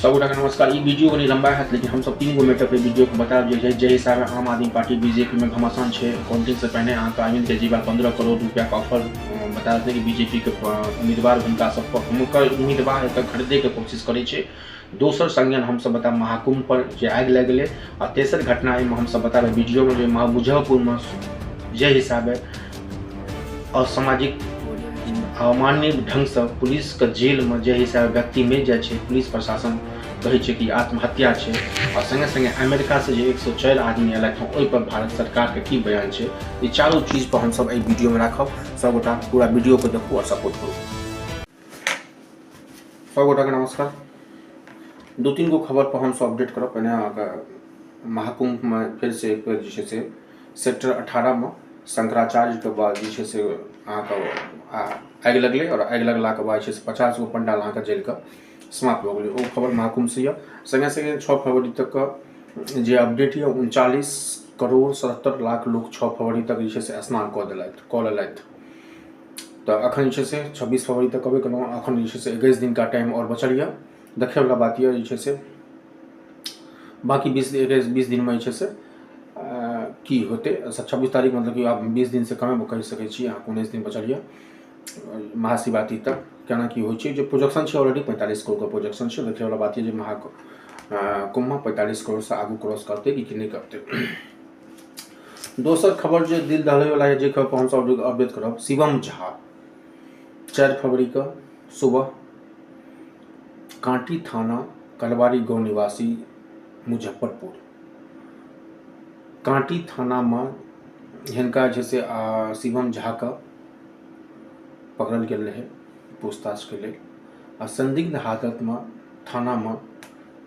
सबगोटा के नमस्कार। ई वीडियो कनी लंबा है, लेकिन हम सब 3 गो मैटर पे वीडियो को बताब जे हिसाब से आम आदमी पार्टी बीजेपी में घमासान है। काउंटिंग से पहले अहाँ अरविंद केजरीवाल 15 करोड़ रुपया का ऑफर बता देते कि बीजेपी के उम्मीदवार हुनका सब हुनकर उम्मीदवार एतऽ खरीदे के कोशिश करे छे। दोसर संज्ञान हम सब बताब महाकुंभ पर जे आग लग गए। और तेसर घटना में हम सब बताब वीडियो में जो मुजफ्फरपुर में जे हिसाब असामाजिक अमान्य ढंग से पुलिस के जेल में जे हिसाब व्यक्ति मिल जाए, पुलिस प्रशासन कहे छे कि आत्महत्या है। और संगे संगे अमेरिका से जो 104 आदमी अलग हैं ओहि पर भारत सरकार के की बयान है, ये चारों चीज पर हम सब एहि वीडियो में रखब। सबगोटा पूरा वीडियो को देखू और सपोर्ट करू। सबगोटा के नमस्कार। 2-3 गो खबर पर हम सब अपडेट करब। पहले महाकुंभ में फिर से एक बेर जे छै से सेक्टर 18 में शंकराचार्य के बाद जे छै से आग लगले और आग लगला के बाद 50 गो पंडाल जेल के समाप्त हो गए। वो खबर महाकुंभ से संगे संगे 6 फरवरी तक का जे अपडेट है 39 करोड़ 77 लाख लोग 6 फरवरी तक जे से स्नान कऽ लेलथि। तो अखन जे से 26 फरवरी तक कहबे केलहुँ। अखन जे से 21 दिन का टाइम और बचल है। देखे वाला बात यह जे से बाकी 20 दिन में जे से की होते 26 तारीख मतलब कि आप 20 दिन से कमे कह सकै छी। 19 दिन बचल है महाशिवरात्रि तक केना की होइ छै। जो प्रोजेक्शन है ऑलरेडी 45 करोड़ का प्रोजेक्शन है। देखे वाला बात है जो महाकुंभ में 45 करोड़ से आगू क्रॉस करते कि नहीं करते। दोसर खबर जो दिल दहले वाला है, जो खबर पर हम सब अपडेट करब। शिवम झा 4 फरवरी का सुबह कांटी थाना कलवारी गांव निवासी मुजफ्फरपुर कांटी थाना में हिनका जैसे शिवम झा का पकड़ल गेल रहे पूछताछ के लिए। आ संदिग्ध हालत में थाना में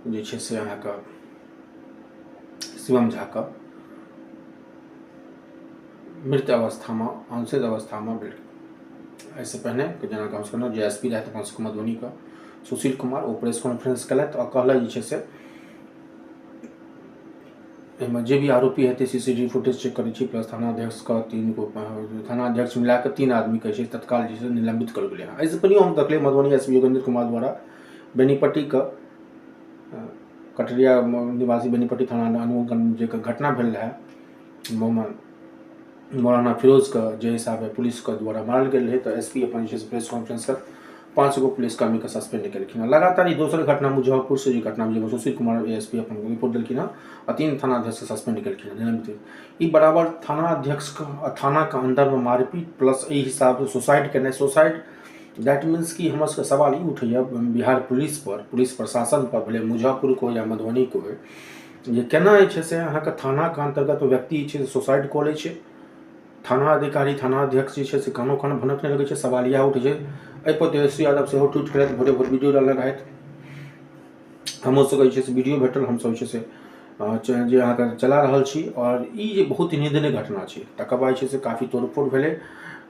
जे छै से अहाँके शिवम झा का मृत अवस्था में अनशेष अवस्था में भेट। ऐसे पहले जना कम से कम जे एसपी रहते अपन सबके मधुबनी का सुशील कुमार ओ प्रेस कॉन्फ्रेंस कलथि और कहल जे छै से जे भी आरोपी हेतै सीसीटीवी फुटेज चेक करै छी, प्लस थानाध्यक्ष का 3 गो थानाध्यक्ष मिला के 3 आदमी के तत्काल जे से निलंबित कर गेलै। ऐसे पहिने हम देखले मधुबनी एसपी योगेंद्र कुमार द्वारा बेनीपट्टी का कटरिया निवासी बेनीपट्टी थाना अनुगण जे घटना भेल रहे मौलाना फिरोज का जे हिसाब है पुलिस के द्वारा मारल गेल रहे। तो एसपी अपन जे प्रेस कॉन्फ्रेंस कर 5 गो पुलिसकर्मी के सस्पेंड केलखिन। लगातार दोसर घटना मुजफ्फरपुर से घटना में सुशील कुमार एसपी अपन रिपोर्ट देलखिन और 3 थानाध्यक्ष सस्पेंड केलखिन निलंबित। ई बराबर थानाध्यक्ष का थाना के अंदर में मारपीट प्लस एहि हिसाब से सुसाइड केनाइ। सुसाइड दैट मीन्स कि हमर सबके सवाल ई उठैया बिहार पुलिस पर, पुलिस प्रशासन पर, भले मुजफ्फरपुर को या मधुबनी को हो, जे केना जे छै से अहाँके थाना के अंतर्गत व्यक्ति जे छै सुसाइड कऽ लै छै। थाना अधिकारी थानाध्यक्ष जे छै से कानो कान भनक नहीं लगे छै। सवाल यह उठे छै एहि पर तेजस्वी यादव सेहो ट्वीट करैत भोरे भोर वीडियो डालने रहथि। हमरो सबके जे छै से वीडियो भेटल, हमसब जे छै से जे अहाँके चला रहल छी। और ई जे बहुत ही निंदनीय घटना छै। तकर बाद जे छै से काफ़ी तोड़फोड़ भेलै,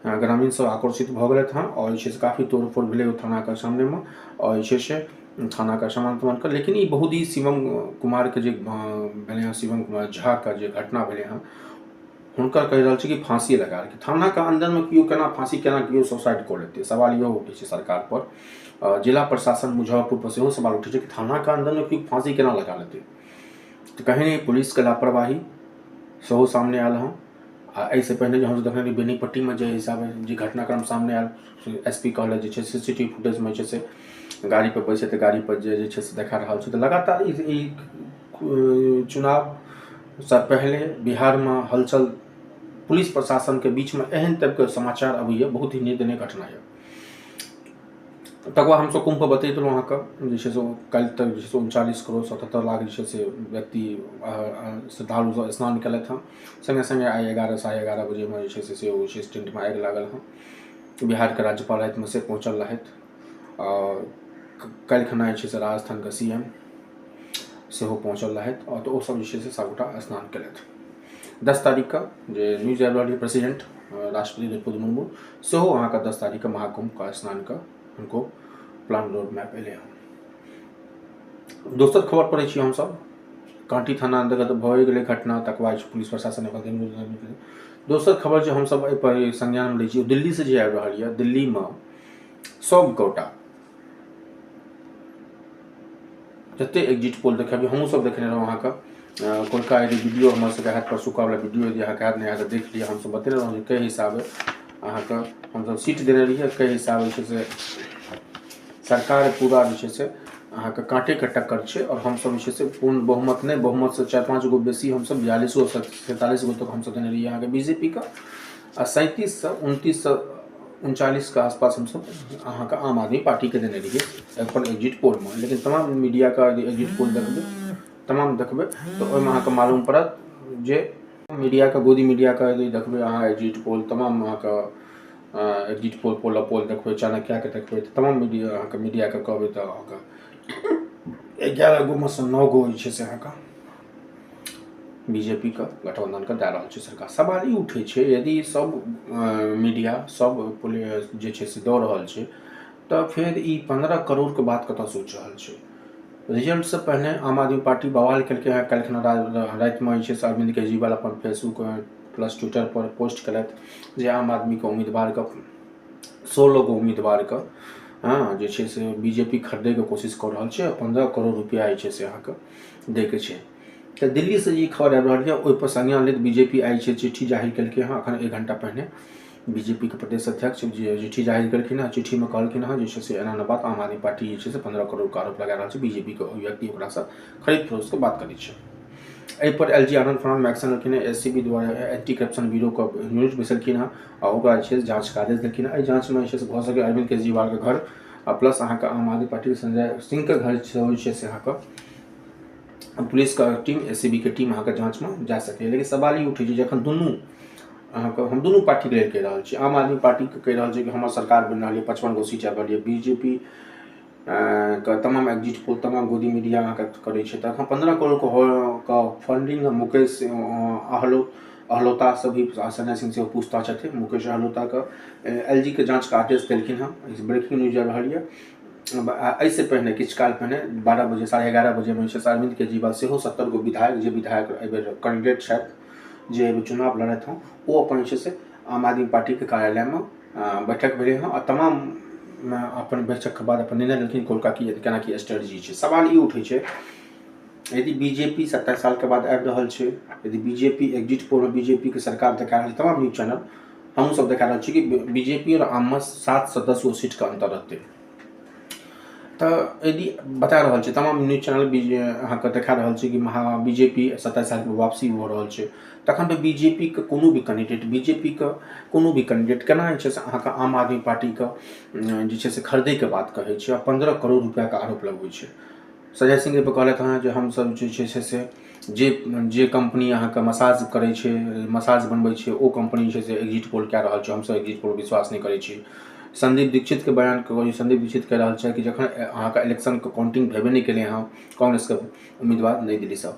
ग्रामीण सब आकर्षित भऽ गेलथि हँ और जे छै से काफ़ी तोड़फोड़ भेलै थाना के सामने में और जे छै से थाना का सामान तमान कर। लेकिन ई बहुत ही शिवम कुमार के जे भेलै हँ, शिवम कुमार झा का जे घटना भेलै हँ हुनकर कहि रहल छी कि फांसी लगा के थाना के अंदर में कियो केना फांसी केना कियो सुसाइड कर लेते। सवाल यह उठे छै सरकार पर, जिला प्रशासन मुजफ्फरपुर पर सेहो सवाल उठे छै कि थाना के अंदर में कियो फांसी केना लगा लेते। तो कहीं पुलिस के लापरवाही सेहो सामने आयल हँ। ऐसे पहले जो हम देखने बेनीपट्टी में जो हिसाब जो घटनाक्रम सामने आयल, एसपी कहल जे सीसीटीवी फुटेज में से गाड़ी पर बैसे तो गाड़ी पर जे से देखा रहा है। तो लगातार चुनाव से पहले बिहार में हलचल पुलिस प्रशासन के बीच में एहन टाइप के समाचार अभी है, बहुत ही निंदनीय घटना है। तक हम सब कुंभ पर बतैत रहूँ अहाँके जे से कल तक जे 39 करोड़ 77 लाख जे से व्यक्ति श्रद्धालु स्नान केलथि हँ। संगे संगे आई 11 साढ़े 11 बजे में जे से टेंट में आगि लागल हँ। बिहार के राज्यपाल राति में से पहुँचल रहथि और कल खना जे से राजस्थान के सीएम सेहो पहुँचल रहथि और तो वो सब जे से सबगोटा स्नान केलथि। 10 तारीख का जो न्यूज आबि रहल है प्रेसिडेंट राष्ट्रपति द्रौपदी मुर्मू सेहो अहाँके 10 तारीख का महाकुंभ का स्नान का उनको प्लान रोड मैप एले हैं। दोसर खबर पढ़े छी हम सब कांटी थाना अंतर्गत भऽ गेलै घटना, तकर बाद पुलिस प्रशासन दोसर खबर जो हम सब एहि पर संज्ञान में लै छी दिल्ली से जे आबि रहल है। दिल्ली में सब गोटा जते एग्जिट पोल देखेबे हमहूँ सब देखने रहूँ अहाँके कोलका यदि वीडियो हमर सबके हाथ पर सुखावला वीडियो यदि अहाँके हाथ नहीं हाथ देख लिया हम सब बतेने रहूँ कई हिसाबे अहाँके हम सब सीट देने रहिए कई हिसाबे से सरकार पूरा जे से अहाँके कांटे के टक्कर छै और हम सब जे से पूर्ण बहुमत नहीं बहुमत से 4-5 गो बेसी हम सब 42 से 47 गो तक हम सब देने रहिए अहाँके बीजेपी का आ 37 से 29 से 39 के आसपास हम सब अहाँके आम आदमी पार्टी के देने रहिए अपन एग्जिट पोल में। लेकिन तमाम मीडिया का एग्जिट पोल देखबे तमाम देखबे तो ओहिमे अहाँके मालूम पड़त जे मीडिया का गोदी मीडिया का यदि देखबे अहाँ एग्जिट पोल तमाम अहाँके एग्जिट पोल पोल देखबे चाणक्य के देखबे तमाम मीडिया अहाँके मीडिया के कहबे तो अहाँके 11 गो में से 9 गो जे से अहाँके बीजेपी का गठबंधन का दे रहा सरकार। सवाल ई उठे छै यदि सब मीडिया सब पुलिस जे छै से दऽ रहल छै तो फिर ई 15 करोड़ के बात कतऽ सोच रहल छै। रिजल्ट से पहले आम आदमी पार्टी बवाल केलकै हैं काल्हिखना राति में जे छै अरविंद केजरीवाल अपन फेसबुक प्लस ट्विटर पर पोस्ट केलथि जे आम आदमी के उम्मीदवार के 16 गो उम्मीदवार के हाँ जे छै से बीजेपी खरीदे के कोशिश कर रहल छै 15 करोड़ रुपया जे छै से अहाँके दै के छै। तो दिल्ली से ये खबर आबि रहल है ओहि पर संज्ञान लैत बीजेपी आई छै चिट्ठी जाहिर केलकै हँ अखन 1 घंटा पहले बीजेपी के प्रदेश अध्यक्ष जे चिट्ठी जाहिर केलखिन हँ चिट्ठी में कहलखिन हँ जे छै से एना बात आम आदमी पार्टी जे छै से 15 करोड़ के आरोप लगा रहल छै बीजेपी के व्यक्ति ओकरा से खरीद फरोख्त के बात करै छै। एहि पर एलजी आनंद फॉर्म में एक्शन लेलखिन एससीबी द्वारा एंटी करप्शन ब्यूरो के यूनिट बैसलखिन हँ और ओकरा जे छै जांच के आदेश देलखिन। एहि जांच में जे छै से भऽ सकै अरविंद केजरीवाल के घर आ प्लस अहाँके आम आदमी पार्टी के संजय सिंह के घर सेहो जे छै से अहाँके पुलिस का टीम एससीबी के टीम अहाँके जांच में जा सकै। लेकिन सवाल ई उठे छै जखन दुनू अहाँके हम दुनू पार्टी के लेल कहि रहल छी आम आदमी पार्टी के कहि रहल छै कि हमर सरकार बनि रहल है 55 गो सीट आबि रहल है बीजेपी के तमाम एग्जिट पोल तमाम गोदी मीडिया अहाँके करै छै तखन 15 करोड़ के फंडिंग मुकेश अहलोता से भी संजय सिंह से पूछताछ थे मुकेश अहलोता का एलजी के जांच का आदेश देलखिन हँ ब्रेकिंग न्यूज आ रही है। ऐसे पहले किछु काल पहले 12 बजे 11:30 बजे में अरविंद केजरीवाल से 70 गो विधायक जे विधायक कैंडिडेट छथि जे चुनाव लड़त हँ वो अपन जे से आम आदमी पार्टी के कार्यालय में बैठक भेले हँ और तमाम अपन बैठक के बाद अपन निर्णय लेलखिन कोलका की केना की स्ट्रेटजी छै। सवाल ई उठे छै यदि बीजेपी 27 साल के बाद आबि रहल छै यदि बीजेपी एग्जिट पोल में बीजेपी के सरकार देखा रहल तमाम न्यूज चैनल हम सब देखा रहल छी कि बीजेपी और आम में 7 से 10 गो सीट का अंतर रहते तो यदि बता रहल छै तमाम न्यूज चैनल अहाँके देखा रहल छै कि बीजेपी 27 साल के वापसी हो रहल छै तखन तो बीजेपी के कोनो भी कैंडिडेट केना जे छै से अहाँके आम आदमी पार्टी के जे छै से खरीदै के बात कहै छै आ 15 करोड़ रुपया के आरोप लगबै छै। संजय सिंह पर कहलथि हँ जे हम सब जे छै से जे कंपनी अहाँके मसाज करै छै मसाज बनबै छै ओ कंपनी छै से एग्जिट पोल कए रहल छै हम सब एग्जिट पोल विश्वास नहीं करै छी। संदीप दीक्षित के बयान के संदीप दीक्षित कह रहा है कि जखन अहाँके इलेक्शन के काउंटिंग भेबे नहीं केले हँ कांग्रेस के उम्मीदवार नई दिल्ली से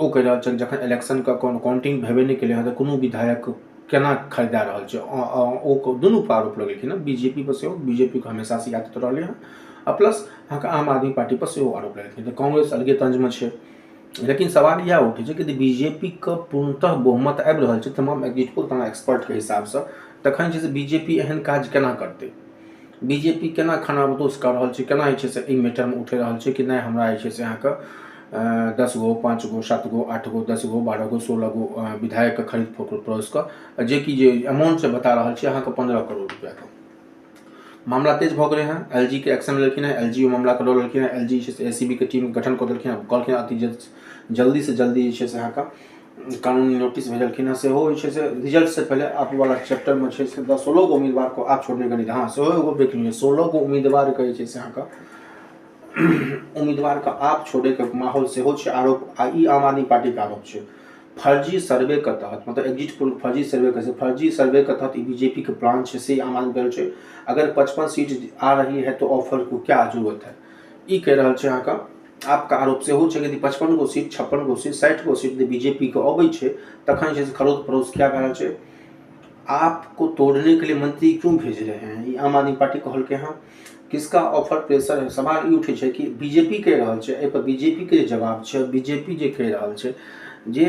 ओ कह रहा है जखन इलेक्शन के काउंटिंग भेबे नहीं केले हँ तो कोनो विधायक केना खरीदा रहल छै ओ दुनू पर आरोप लगेलखिन हँ बीजेपी पर सेहो बीजेपी को हमेशा से याद रहले हँ आ प्लस अहाँके आम आदमी पार्टी पर सेहो आरोप लगेलखिन तो कांग्रेस अलगे तंज में छै। लेकिन सवाल यह उठे छै कि बीजेपी के पूर्णतः बहुमत आबि रहल छै तमाम एग्जिट पोल तमाम एक्सपर्ट के हिसाब से तखन जे बीजेपी एहन काज केना करते बीजेपी केना खानाबदोश कर रहल छै केना जे छै से ई मैटर में उठे रहल छै कि नहीं हमरा जे छै से अहाँके 10 गो 5 गो 7 गो 8 गो 10 गो 12 गो 16 गो विधायक के खरीद फरोख्त के जे कि जे अमाउंट से बता रहल छै अहाँके 15 करोड़ रुपया के मामला तेज भऽ गेलै हँ एलजी के एक्शन लेलखिन हँ एलजी ओ मामला के लऽ लेलखिन हँ एलजी एसीबी के टीम गठन कऽ देलखिन हँ कहलखिन अति जल्दी से जल्दी जे छै से अहाँके कानूनी नोटिस भेजलखिन हँ सेहो जे छै से रिजल्ट से पहले आप वाला चैप्टर में छै से 16 गो उम्मीदवार को आप छोड़ने का नहीं हाँ सेहो एगो ब्रेकिंग न्यूज 16 गो उम्मीदवार के जे छै से अहाँके उम्मीदवार के आप छोड़े के माहौल सेहो छै आरोप आ ई आम आदमी पार्टी के आरोप छै फर्जी सर्वे के तहत मतलब एग्जिट पोल फर्जी सर्वे के तहत बीजेपी के प्लान है से आम आदमी दल छै अगर 55 सीट आ रही है तो ऑफर को क्या जरूरत है ई कह रहा है अहाँके आपका आरोप से हो यदि 55 गो सीट 56 गो सीट 60 गो सीट बीजेपी के अबै छै तखन जे खरीद फरोख्त क्या भए रहल छै आपको तोड़ने के लिए मंत्री क्यों भेज रहे हैं ये आम आदमी पार्टी कहलकै हँ किसका ऑफर प्रेशर है। सवाल ई उठे छै कि बीजेपी कह रहल छै एहि पर बीजेपी के जवाब छै बीजेपी जे कह रहल छै जे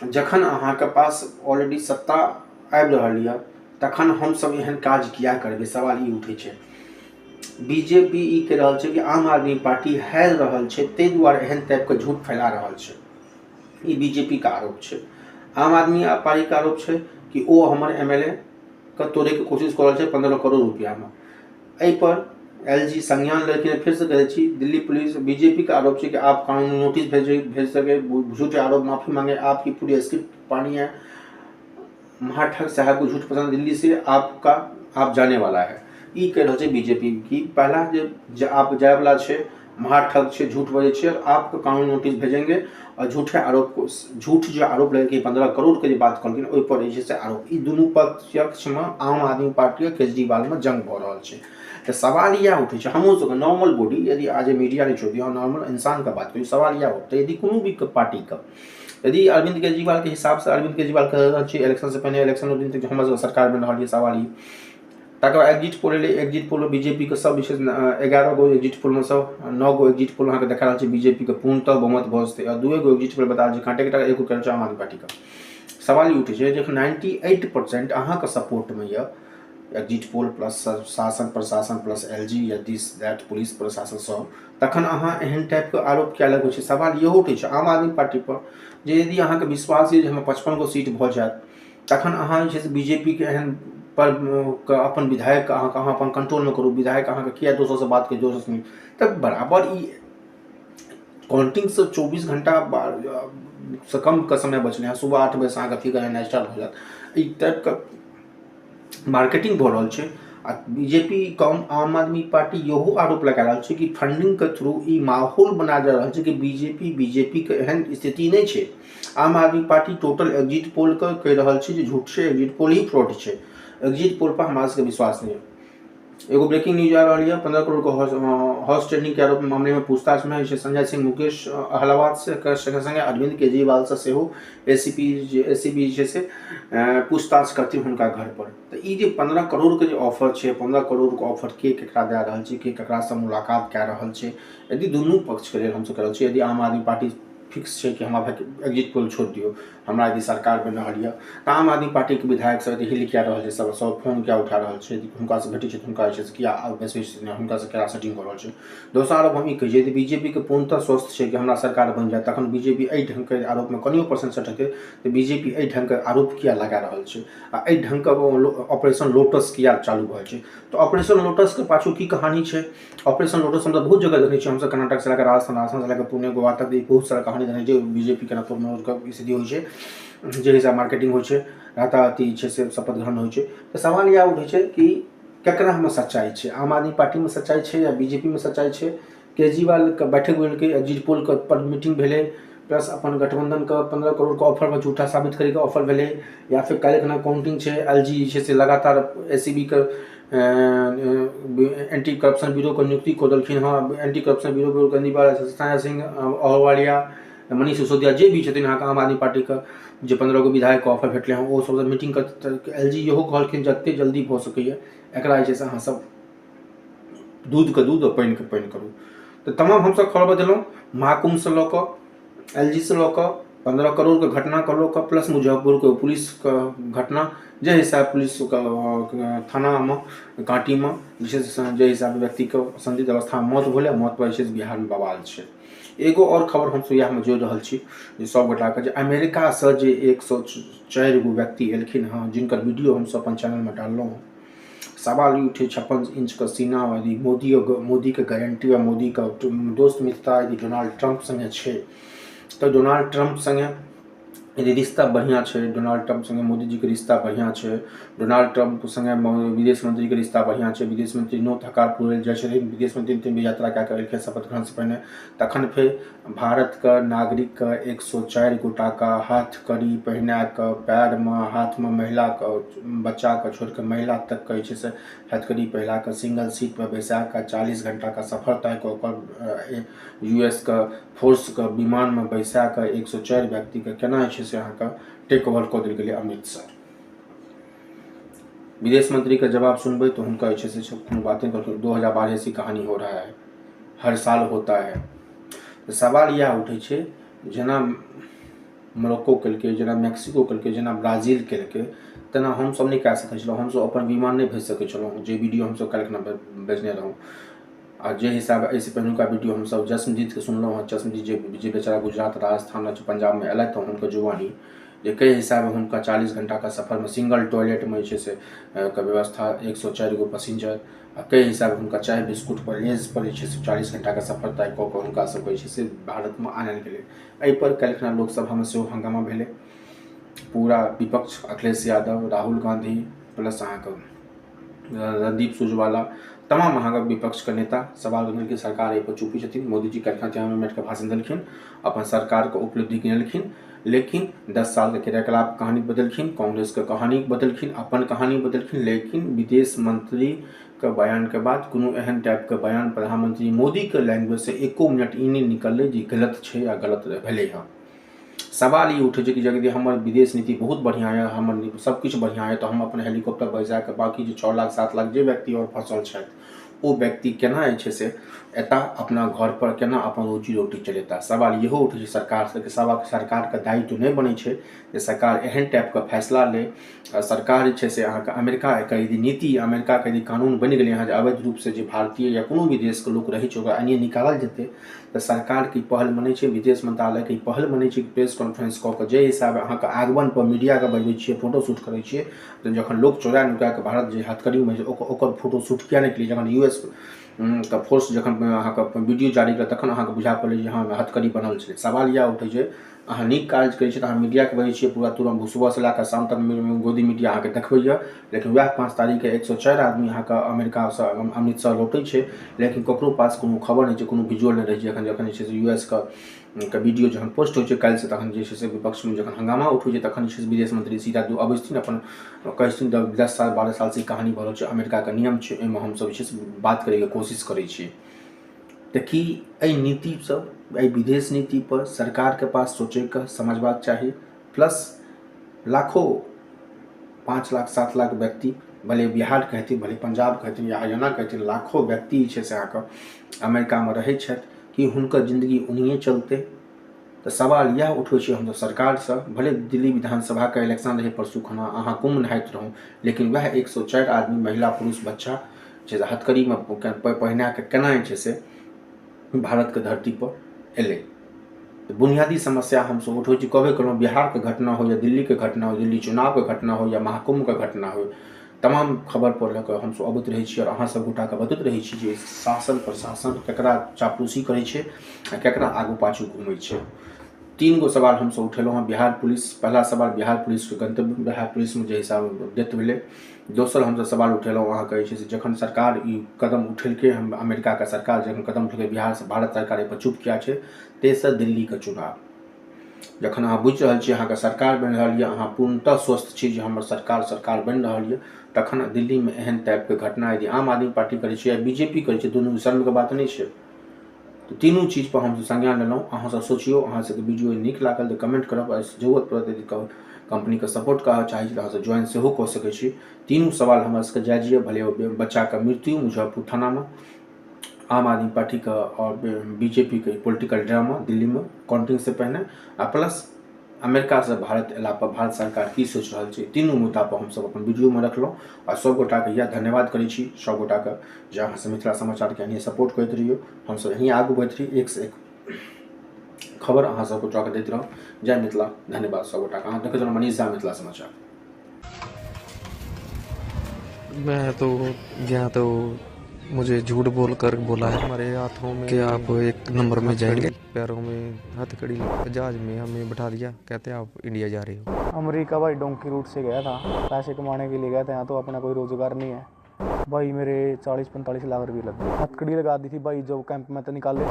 जखन अहाँके पास ऑलरेडी सत्ता आबि रहल यऽ तखन हम सब एहन काज किया करबै सवाल ई उठे छै। बीजेपी ई कह रहल छै कि आम आदमी पार्टी हारि रहल छै, ताहि दुआरे एहन टाइपके झूठ फैला रहल छै। ई बीजेपी का आरोप छै। आम आदमी पार्टी का आरोप छै कि ओ हमर एमएलए के तोड़ैके कोशिश कऽ रहल छै 15 करोड़ रुपैआमे। एहि पर एलजी संज्ञान लेकिन फिर से कहै छी, दिल्ली पुलिस बीजेपी का आरोप है कि आप कानूनी नोटिस भेज सके, झूठे आरोप, माफी मांगे, आपकी पूरी स्क्रिप्ट पानी है, महाठग साहब को झूठ पसंद, दिल्ली से आप जाने वाला है। ई कह रहे बीजेपी की पहला जो आप जाए वाला है, महाठग से झूठ बजे छे, आपको कानूनी नोटिस भेजेंगे और झूठे आरोप को झूठ जो आरोप लगे 15 करोड़ के बात कहलखिन ओहि पर जे से आरोप, ई दुनू पक्ष में आम आदमी पार्टी और केजरीवाल में जंग भ रहल छै। तो सवाल यह उठे छै, हमहूँ सब नॉर्मल बॉडी, यदि आज मीडिया नहीं छोड़ दिया नॉर्मल इंसान का बात करी, सवाल यह उठते यदि कोनो भी पार्टी का, यदि अरविंद केजरीवाल के हिसाब से अरविंद केजरीवाल कह रहल छी इलेक्शन से पहले इलेक्शन दिन तक हमर सरकार बन रही है, सवाल ही तक एग्जिट पोल एले, एग्जिट पोल बीजेपी के सब विशेष 11 गो एग्जिट पोल में सब 9 गो एग्जिट पोल अहाँ के देखा रहा बीजेपी के पूर्णतः बहुमत भऽ जेतै, और 2 गो एग्जिट पोल बता दी कांटे के एगो कर आम आदमी पार्टी का। सवाल ई उठे छै जे 98% अहाँ के सपोर्ट में ये एग्जिट पोल प्लस शासन प्रशासन प्लस एलजी या दिस दैट पुलिस प्रशासन सब, तखन अहाँ एहन टाइप के आरोप क्या लगै छै। सवाल इहो उठे छै आम आदमी पार्टी पर जे यदि अहाँ के विश्वास है जे हम 55 गो सीट भऽ जायत, तखन अहाँ जे छै बीजेपी के एहन पर अपन विधायक अहाँ अपन कंट्रोल में करू, विधायक अहाँ के किया 200 से बात के 200 से, तब बराबर ई काउंटिंग से 24 घंटा से कम का समय बचले हैं, सुबह 8 बजे से अहाँ के फिगर एना स्टार्ट हो जात, ई टाइप का मार्केटिंग भ रहल छै। आ बीजेपी आम आदमी पार्टी यहो आरोप लगा रहल छै कि फंडिंग के थ्रू ई माहौल बना जा रहल छै कि बीजेपी के एहन स्थिति नहीं छै। आम आदमी पार्टी टोटल एग्जिट पोल के कह रहल छै जे झूठ छै, एग्जिट पोल ही फ्रॉड छै, एग्जिट पोल पर हमारा सबके विश्वास नहीं है। एगो ब्रेकिंग न्यूज आ रही है, 15 करोड़ को हॉर्स ट्रेडिंग के आरोप मामले में पूछताछ में संजय सिंह मुकेश अहलावत से संगे अरविंद केजरीवाल से सेहो एसीबी जैसे पूछताछ करती हुनका घर पर। तो ये 15 करोड़ के जो ऑफर है, 15 करोड़ के ऑफर के केकरा दे रहल छै, के केकरा से मुलाकात कए रहल छै, यदि दुनू पक्ष के लिए हम सब कह रहल छी, यदि आम आदमी पार्टी फिक्स है कि हम एग्जिट पोल छोड़ दियो, हमरा यदि सरकार बन रही है, तो आम आदमी पार्टी के विधायक सब हिल क्या रहा है, सब फोन क्या उठा रहा है, हुनका से भेटे हुनका क्या हुनका से क्या सेटिंग कर रहा है। दोसर आरोप हम कही यदि बीजेपी के पूर्णतः स्वस्थ है कि हमरा सरकार बन जाए, तखन बीजेपी एहि ढंग के आरोप में कनियो परसेंट सटते, तो बीजेपी एहि ढंग के आरोप किया लगा रहा है, आ एहि ढंग के ऑपरेशन लोटस किया चालू भ छै। तो ऑपरेशन लोटस के पाछू की कहानी है, ऑपरेशन लोटस हम बहुत जगह देखने हम कर्नाटक से लेकर राजस्थान से लेकर पुणे गोवा तक बहुत सारा कहानी देने छै, बीजेपी के नेतृत्व स्थिति होइ छै, जे हिसाब मार्केटिंग होइ छै, राताराती छै से शपथ ग्रहण होइ छै। तो सवाल यह उठे छै कि केकरा में सच्चाई है, आम आदमी पार्टी में सच्चाई है या बीजेपी में सच्चाई है। केजरीवाल के बैठक के एग्जिट पोल के पर मीटिंग भेले, प्लस अपन गठबंधन के 15 करोड़ के ऑफर में झूठा साबित करे के ऑफर भेले, या फिर कल खना काउंटिंग है, एलजी से लगातार एसीबी के एंटी करप्शन ब्यूरो के नियुक्ति कऽ देलखिन हँ, एंटी करप्शन ब्यूरो गंदीवाल संजय सिंह अहलुवालिया, मनीष सिसोदिया जे भी छथिन अहाँके आम आदमी पार्टी के जे 15 गो विधायक ऑफर भेटले हैं, वो सब मीटिंग कर एलजी इहो कहलखिन जते जल्दी भऽ सकैए एकरा जे छै से अहाँ सब दूध के दूध और पानि के पानि करू। तो तमाम हम सब खबर देलहुँ, महाकुंभ से लऽ कऽ एलजी से लऽ कऽ 15 करोड़ के घटना के लऽ कऽ, प्लस मुजफ्फरपुर के पुलिस के घटना, जे हिसाब पुलिस के थाना में कांटी में जे हिसाब व्यक्ति के संदिग्ध अवस्था में मौत भेलै, मौत पर जे बिहार में बवाल छै। एगो और खबर हम सब यह में जोड़ रहा छी सब गोटा के, अमेरिका से जे 104 गो व्यक्ति एलखिन हँ, जिनकर वीडियो हम सब अपन चैनल में डाललहुँ। सवाल ये उठे 56 इंच का सीना, यदि मोदी के गारंटी, मोदी का दोस्त मित्रता यदि डोनाल्ड ट्रंप संगे छै, तो डोनाल्ड ट्रंप संगे यदि रिश्ता बढ़िया है, डोनाल्ड ट्रंप संगे मोदी जी के रिश्ता बढ़िया है, डोनाल्ड ट्रंप संगे विदेश मंत्री के रिश्ता बढ़िया है, विदेश मंत्री नोत हकार पूरे जाए, विदेश मंत्री 3 बेर यात्रा क्या शपथ ग्रहण से पहले, तखन फिर भारत का नागरिक का 104 गोटा का हाथ कड़ी पहना के, पैर में हाथ में महिला का बच्चा का छोड़ के महिला तक के से हथकड़ी पहला के, सिंगल सीट पर बैसा कर 40 घंटा का सफर तय कर यूएस का फोर्स का विमान में बैसा कर 104 व्यक्ति के केना से अहाँ का टेक ओवर कऽ देल गेलै अमृतसर। विदेश मंत्री का जवाब सुनबे तो उनका से बातें करके 2012 से कहानी हो रहा है, हर साल होता है। तो सवाल यह उठे छै, जना मोरक्को कलके, जना मैक्सिको कलके, जना ब्राजील कलके, तेना हमसब नहीं कए सकै छलहुँ, हमसब अपन विमान नहीं भेज सकै छलहुँ, जे वीडियो हमसब काल्हिखना भेजने रहौं। आ जे हिसाब एहिसँ पहिलुका वीडियो हमसब जसनजीतके सुनलहुँ हँ, जसनजीत जे बेचारा गुजरात, राजस्थान, पंजाबमे एलथि हँ, हुनकर जुबानी जे कई हिसाबे हुनका 40 घंटाके सफरमे सिंगल टॉयलेटमे जे छै से के व्यवस्था, 104 गो पैसेंजर, आ कई हिसाबे हुनका चाय बिस्कुट पर लेज पर जे छै से 40 घंटाके सफर तय कऽ कऽ हुनका सबके जे छै से भारतमे आनल गेलै। एहिपर काल्हिखना लोकसभामे सेहो हंगामा भेलै। पूरा विपक्ष अखिलेश यादव, राहुल गांधी प्लस अहाँके रणदीप सुरजेवाला, तमाम अहाँके विपक्षके नेता सवाल उठेलखिन। सरकार एहिपर चुप्पी छथिन। मोदीजी काल्हिखना 53 मिनटके भाषण देलखिन, अपन सरकारके उपलब्धि गिनेलखिन, लेकिन 10 साल के क्रियाकलाप कहानी बदलखिन, कांग्रेस के कहानी बदलखिन, अपन कहानी बदलखिन। लेकिन विदेश मंत्री के बयान के बाद कोनो एहन टाइप के बयान प्रधानमंत्री मोदी के लैंग्वेज से एको मिनट ई नहीं निकललै जे गलत छै या गलत भेलै हँ। सवाल ई उठै छै कि यदि हमर विदेश नीति बहुत बढ़िया है, हमर सब किछु बढ़िया है, तो हम अपन हेलीकॉप्टर बजा के बाकी जो 6 लाख 7 लाख जे व्यक्ति और फंसल छथि ओ व्यक्ति केना जे छै से एता अपना घर पर केना अपन रोजी रोटी चलेता। सवाल इहो उठै छै सरकार से कि सरकारके दायित्व नहीं बनै छै जे सरकार एहन टाइपके फैसला ले। सरकार जे छै से अहाँके अमेरिकाके यदि नीति, अमेरिकाके यदि कानून बनि गेलै हँ जे अवैध रूपसँ जे भारतीय या कोनो भी देशके लोक रहै छै ओकरा एनिए निकालल जेतै, तऽ सरकारके पहल मनै छै, विदेश मंत्रालयके पहल मनै छै कि प्रेस कॉन्फ्रेंस कऽ के जे हिसाबे अहाँके आगमनपर मीडियाके बजबै छियै, फोटो शूट करै छियै, तऽ जखन लोक चोरा नुकाके भारत जे हथकड़ीमे ओकर फोटो शूट किया नहीं केलियै। जखन यूएस के फोर्स जखन अहाँके वीडियो जारी केलक तखन अहाँके बुझा पड़लै जे हाँ हथकड़ी बनल छै। सवाल इएह उठै छै, अहाँ नीक काज करै छियै तऽ अहाँ मीडियाके बजै छियै, पूरा तुरंत सुबहसँ लए कऽ शाम तक गोदी मीडिया अहाँके देखबैए, लेकिन वएह 5 तारीखके 104 आदमी अहाँके अमेरिकासँ अमृतसर लौटै छै, लेकिन ककरो पास कोनो खबर नहीं छै, कोनो विजुअल नहीं रहै छै। जखन जे छै से यूएस के वीडियो जखन पोस्ट होइ छै काल्हिसँ, तखन जे छै से विपक्षमे जखन हंगामा उठै छै तखन जे छै से विदेश मंत्री सीधा अबै छथिन, अपन कहै छथिन 10 साल 12 सालसँ कहानी भऽ रहल छै, अमेरिकाके नियम छै, एहिमे हमसब जे छै से बात करैके कोशिश करै छियै। तऽ कि एहि नीति सब, एहि विदेश नीति पर सरकार के पास सोचैके समझबाक चाही। प्लस लाखों 5 लाख 7 लाख व्यक्ति, भले बिहार के हेथिन, भले पंजाब के हेथिन या हरियाणा के हेथिन, लाखों व्यक्ति जे छै से अहाँके अमेरिकामे रहै छथि, कि हुनकर जिंदगी ओनाहिए चलतै। तऽ सवाल इएह उठबै छियै हमसब सरकारसँ। भले दिल्ली विधानसभाके इलेक्शन रहै परसू खना, अहाँ कुम्भ नहाइत रहौं, लेकिन वएह 104 आदमी, महिला पुरुष बच्चा जे हथकड़ीमे पहिना के केना जे छै से भारतके धरती पर एलै। तो बुनियादी समस्या हमसब उठबै छी, कहबे केलहुँ बिहारके घटना हो या दिल्लीके घटना हो, दिल्ली चुनावके घटना हो या महाकुम्भके घटना हो, तमाम खबर पर लऽ कऽ हमसब अबैत रहै छी और अहाँ सब गोटाके बतबैत रहै छी जे शासन प्रशासन केकरा चापलूसी करै छै आ केकरा आगू पाछू घूमै छै। 3 गो सवाल हमसब उठेलहुँ हँ। बिहार पुलिस, पहला सवाल बिहार पुलिसके गंतव्य, बिहार पुलिसमे जे हिसाब डेथ भेलै। दोसर हमसब सवाल उठेलहुँ अहाँके जे छै से जखन सरकार ई कदम उठेलकै, हम अमेरिकाके सरकार जखन कदम उठेलकै बिहारसँ, भारत सरकार एहिपर चुप किया छै। तेसर दिल्लीके चुनाव, जखन अहाँ बुझि रहल छियै अहाँके सरकार बनि रहल यऽ, अहाँ पूर्णतः स्वस्थ छी जे हमर सरकार बनि रहल यऽ, तखन दिल्लीमे एहन टाइपके घटना यदि आम आदमी पार्टी करै छै या बीजेपी करै छै, दुनू शर्मके बात नहीं छै। तो तीनों चीज पर हम संज्ञान लेलहुँ। अहाँ सब सोचियो, अहाँ सबके वीडियो नीक लागल तऽ कमेंट करब, जरूरत पड़त यदि कंपनीके सपोर्ट करऽ चाहै छी तऽ अहाँ सब ज्वाइन सेहो कऽ सकै छी। तीनों सवाल हमरा सबके जायज यऽ, भले बच्चाके मृत्यु मुजफ्फरपुर थानामे, आम आदमी पार्टी का और बीजेपी के पॉलिटिकल ड्रामा दिल्ली में काउंटिंग से पहले, आ प्लस अमेरिका से भारत अयला पर भारत सरकार की सोच रहल छै, तीनू मुद्दा पर हमसब अपन वीडियो में रखलहुँ। आ सब गोटाके इएह धन्यवाद करै छी, सब गोटाके जे अहाँ सब मिथिला समाचारके एनाहिए सपोर्ट करैत रहियौ, हमसब एनाहिए आगू बढ़ैत रही, एक से एक खबर अहाँ सब गोटाके दैत रहब। जय मिथिला, धन्यवाद सब गोटाके। अहाँ देखैत रहू मनीष झा मिथिला समाचार। मैं तो गया तो मुझे झूठ बोल कर बोला है हमारे हाथों में कि आप 1 नंबर में जाएंगे, पैरों में हथकड़ी, जहाज में हमें बैठा दिया, कहते आप इंडिया जा रहे हो। अमेरिका भाई डोंकी रूट से गया था, पैसे कमाने के लिए गया था। यहाँ तो अपना कोई रोजगार नहीं है भाई। मेरे 40-45 लाख रुपये लगे, हथकड़ी लगा दी थी भाई, जो कैंप में तो निकाले।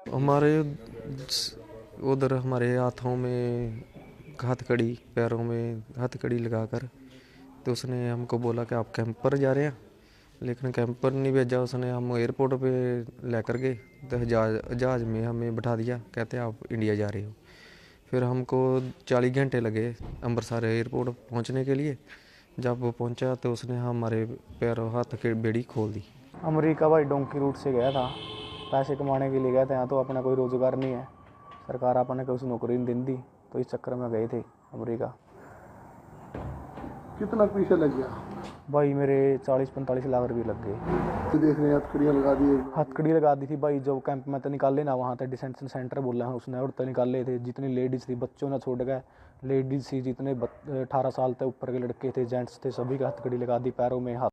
हमारे उधर हमारे हाथों में हथकड़ी, पैरों में हथकड़ी लगाकर, तो उसने हमको बोला कि आप कैंप पर जा रहे हैं, लेकिन कैंप पर नहीं भेजा उसने। हम एयरपोर्ट पे लेकर गए तो जहाज़ में हमें बैठा दिया, कहते आप इंडिया जा रहे हो। फिर हमको 40 घंटे लगे अमृतसर एयरपोर्ट पहुंचने के लिए। जब वो पहुंचा तो उसने हमारे पैरों हाथ की बेड़ी खोल दी। अमेरिका भाई डोंकी रूट से गया था, पैसे कमाने के लिए गया था। यहाँ तो अपना कोई रोज़गार नहीं है, सरकार अपने को उसे नौकरी नहीं देती, तो इस चक्कर में गए थे अमेरिका। कितना पैसा लग गया? भाई मेरे 40-45 लाख रुपये लग गए। तो देख रहे हैं हथकड़ियाँ लगा दी। हथकड़ी लगा दी थी भाई, जो कैंप में तो निकाले ना, वहाँ तक डिटेंशन सेंटर बोला है उसने, और तो निकाले थे। जितनी लेडीज़ थी, बच्चों ने छोड़ गए, लेडीज़ थी जितने 18 साल तक ऊपर के लड़के थे, जेंट्स थे, सभी का हथकड़ी लगा दी पैरों में, हाथ